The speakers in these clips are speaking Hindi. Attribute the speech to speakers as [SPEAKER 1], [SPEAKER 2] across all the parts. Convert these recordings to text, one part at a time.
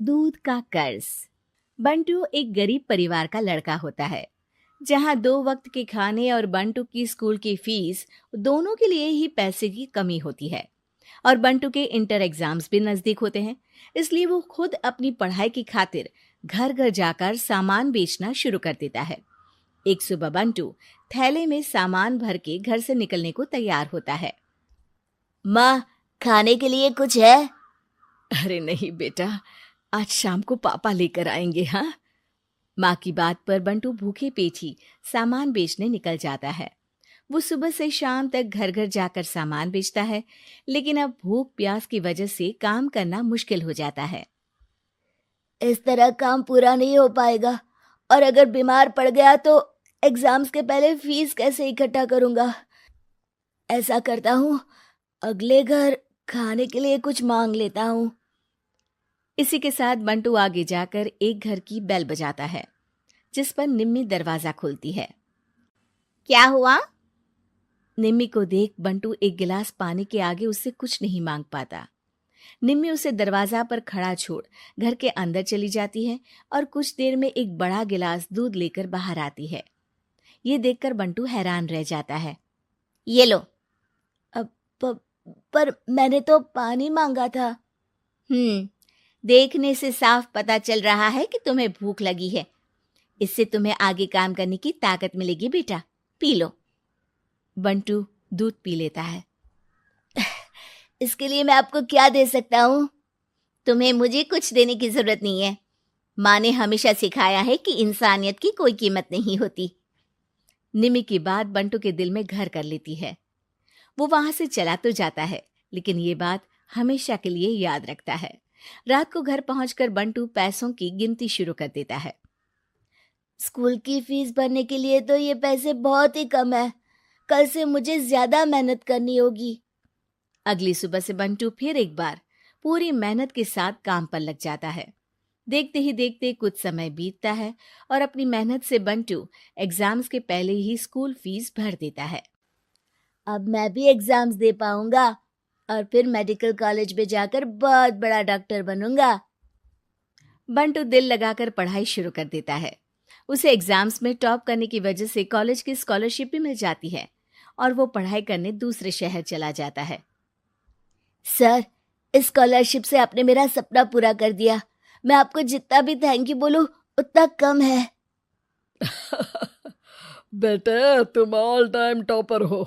[SPEAKER 1] दूध का कर्ज। बंटू एक गरीब परिवार का लड़का होता है, जहां 2 वक्त के खाने और बंटू की स्कूल की फीस दोनों के लिए ही पैसे की कमी होती है। और बंटू के इंटर एग्जाम्स भी नजदीक होते हैं, इसलिए वो खुद अपनी पढ़ाई की खातिर घर घर जाकर सामान बेचना शुरू कर देता है। एक सुबह बंटू थैले में सामान भर के घर से निकलने को तैयार होता है।
[SPEAKER 2] माँ, खाने के लिए कुछ है?
[SPEAKER 1] अरे नहीं बेटा, आज शाम को पापा लेकर आएंगे। हाँ, माँ की बात पर बंटू भूखे पेट ही सामान बेचने निकल जाता है। वो सुबह से शाम तक घर घर जाकर सामान बेचता है, लेकिन अब भूख प्यास की वजह से काम करना मुश्किल हो जाता है।
[SPEAKER 2] इस तरह काम पूरा नहीं हो पाएगा, और अगर बीमार पड़ गया तो एग्जाम्स के पहले फीस कैसे इकट्ठा करूंगा? ऐसा करता हूँ, अगले घर खाने के लिए कुछ मांग लेता हूँ।
[SPEAKER 1] इसी के साथ बंटू आगे जाकर एक घर की बेल बजाता है, जिस पर निम्मी दरवाजा खोलती है।
[SPEAKER 2] क्या हुआ?
[SPEAKER 1] निम्मी को देख बंटू एक गिलास पानी के आगे उससे कुछ नहीं मांग पाता। निम्मी उसे दरवाजा पर खड़ा छोड़ घर के अंदर चली जाती है और कुछ देर में एक बड़ा गिलास दूध लेकर बाहर आती है। ये देखकर बंटू हैरान रह जाता है।
[SPEAKER 2] ये लो। अब पर मैंने तो पानी मांगा था।
[SPEAKER 1] देखने से साफ पता चल रहा है कि तुम्हें भूख लगी है। इससे तुम्हें आगे काम करने की ताकत मिलेगी बेटा, पी लो। बंटू दूध पी लेता है।
[SPEAKER 2] इसके लिए मैं आपको क्या दे सकता हूँ? तुम्हें मुझे कुछ देने की जरूरत नहीं है। माँ ने हमेशा सिखाया है कि इंसानियत की कोई कीमत नहीं होती।
[SPEAKER 1] निम्मी की बात बंटू के दिल में घर कर लेती है। वो वहां से चला तो जाता है, लेकिन ये बात हमेशा के लिए याद रखता है। रात को घर पहुंचकर बंटू पैसों की गिनती शुरू कर देता है।
[SPEAKER 2] स्कूल की फीस भरने के लिए तो ये पैसे बहुत ही कम है। कल से मुझे ज्यादा मेहनत करनी होगी।
[SPEAKER 1] अगली सुबह से बंटू फिर एक बार पूरी मेहनत के साथ काम पर लग जाता है। देखते ही देखते कुछ समय बीतता है और अपनी मेहनत से बंटू एग्जाम्स के पहले ही स्कूल फीस भर देता है।
[SPEAKER 2] अब मैं भी एग्जाम्स दे पाऊंगा और फिर मेडिकल कॉलेज में जाकर बहुत बड़ा डॉक्टर बनूंगा।
[SPEAKER 1] बंटू दिल लगाकर पढ़ाई शुरू कर देता है। उसे एग्जाम्स में टॉप करने की वजह से कॉलेज की स्कॉलरशिप भी मिल जाती है और वो पढ़ाई करने दूसरे शहर चला जाता है।
[SPEAKER 2] सर, इस स्कॉलरशिप से आपने मेरा सपना पूरा कर दिया। मैं आपको जितना भी थैंक यू बोलूं उतना कम है।
[SPEAKER 3] बेटे, तुम ऑल टाइम टॉपर हो।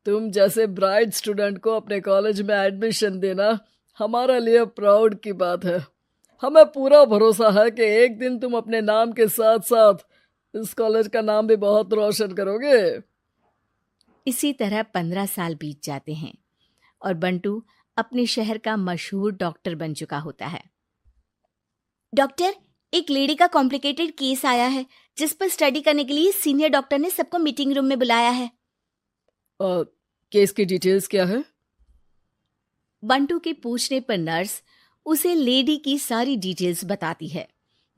[SPEAKER 3] तुम जैसे ब्राइट स्टूडेंट को अपने कॉलेज में एडमिशन देना हमारे लिए प्राउड की बात है। हमें पूरा भरोसा है कि एक दिन तुम अपने नाम के साथ साथ इस कॉलेज का नाम भी बहुत रोशन करोगे।
[SPEAKER 1] इसी तरह 15 साल बीत जाते हैं और बंटू अपने शहर का मशहूर डॉक्टर बन चुका होता है।
[SPEAKER 2] डॉक्टर, एक लेडी का कॉम्प्लिकेटेड केस आया है, जिस पर स्टडी करने के लिए सीनियर डॉक्टर ने सबको मीटिंग रूम में बुलाया है।
[SPEAKER 3] केस की डिटेल्स क्या है?
[SPEAKER 1] बंटू के पूछने पर नर्स उसे लेडी की सारी डिटेल्स बताती है,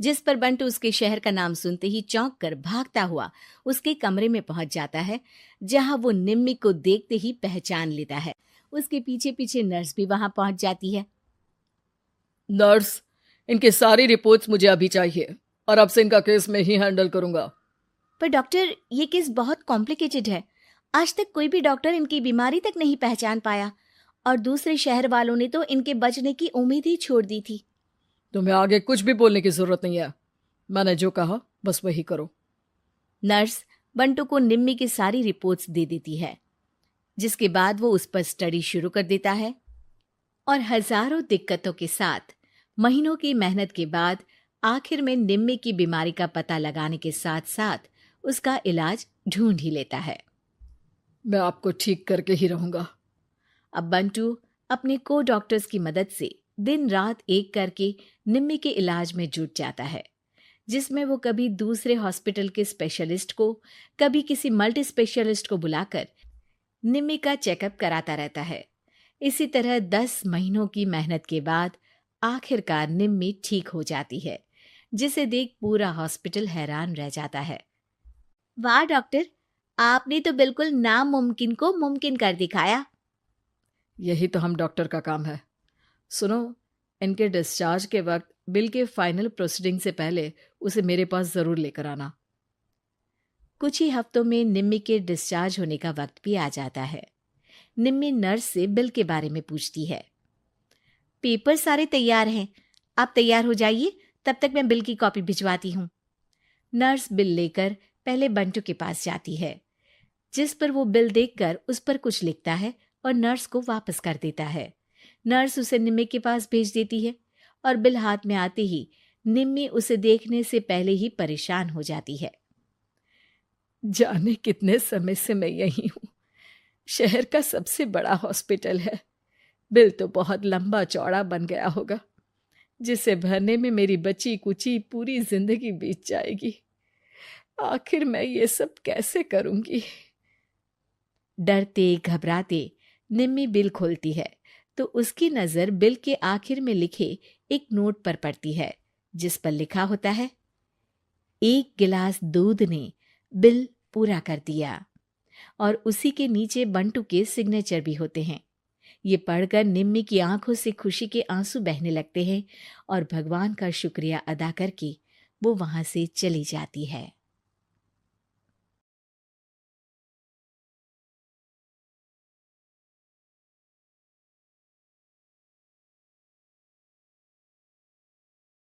[SPEAKER 1] जिस पर बंटू उसके शहर का नाम सुनते ही चौंक कर भागता हुआ उसके कमरे में पहुंच जाता है, जहां वो निम्मी को देखते ही पहचान लेता है। उसके पीछे पीछे नर्स भी वहां पहुंच जाती है।
[SPEAKER 3] नर्स, इनकी सारी रिपोर्ट्स मुझे अभी चाहिए और अब से इनका केस मैं ही हैंडल करूंगा।
[SPEAKER 1] पर डॉक्टर, ये केस बहुत कॉम्प्लिकेटेड है। आज तक कोई भी डॉक्टर इनकी बीमारी तक नहीं पहचान पाया और दूसरे शहर वालों ने तो इनके बचने की उम्मीद ही छोड़ दी थी।
[SPEAKER 3] तुम्हें आगे कुछ भी बोलने की जरूरत नहीं है। मैंने जो कहा बस वही करो।
[SPEAKER 1] नर्स बंटू को निम्मी की सारी रिपोर्ट्स दे देती है, जिसके बाद वो उस पर स्टडी शुरू कर देता है और हजारों दिक्कतों के साथ महीनों की मेहनत के बाद आखिर में निम्मी की बीमारी का पता लगाने के साथ साथ उसका इलाज ढूंढ ही लेता है।
[SPEAKER 3] मैं आपको ठीक करके ही रहूंगा।
[SPEAKER 1] अब बंटू अपने को डॉक्टर्स की मदद से दिन रात एक करके निम्मी के इलाज में जुट जाता है, जिसमें वो कभी दूसरे हॉस्पिटल के स्पेशलिस्ट को, कभी किसी मल्टी स्पेशलिस्ट को बुलाकर निम्मी का चेकअप कराता रहता है। इसी तरह 10 महीनों की मेहनत के बाद आखिरकार निम्मी ठीक हो जाती है, जिसे देख पूरा हॉस्पिटल हैरान रह जाता है।
[SPEAKER 2] वाह डॉक्टर, आपने तो बिल्कुल नामुमकिन को मुमकिन कर दिखाया।
[SPEAKER 3] यही तो हम डॉक्टर का काम है। सुनो,
[SPEAKER 1] इनके डिस्चार्ज के वक्त बिल के फाइनल प्रोसीडिंग से पहले उसे मेरे पास ज़रूर लेकर आना। कुछ ही हफ्तों में निम्मी के डिस्चार्ज होने का वक्त भी आ जाता है। निम्मी नर्स से बिल के बारे में पूछती है। पेपर सारे तैयार हैं, आप तैयार हो जाइए, तब तक मैं बिल की कॉपी भिजवाती हूँ। नर्स बिल लेकर पहले बंटू के पास जाती है, जिस पर वो बिल देखकर उस पर कुछ लिखता है और नर्स को वापस कर देता है। नर्स उसे निम्मी के पास भेज देती है और बिल हाथ में आते ही निम्मी उसे देखने से पहले ही परेशान हो जाती है। जाने कितने समय से मैं यही हूँ। शहर का सबसे बड़ा हॉस्पिटल है। बिल तो बहुत लंबा चौड़ा बन गया होगा, जिसे भरने में मेरी बची कुची पूरी जिंदगी बीत जाएगी। आखिर मैं ये सब कैसे करूंगी? डरते घबराते निम्मी बिल खोलती है तो उसकी नजर बिल के आखिर में लिखे एक नोट पर पड़ती है, जिस पर लिखा होता है, 1 गिलास दूध ने बिल पूरा कर दिया। और उसी के नीचे बंटू के सिग्नेचर भी होते हैं। ये पढ़कर निम्मी की आंखों से खुशी के आंसू बहने लगते हैं और भगवान का शुक्रिया अदा करके वो वहां से चली जाती है।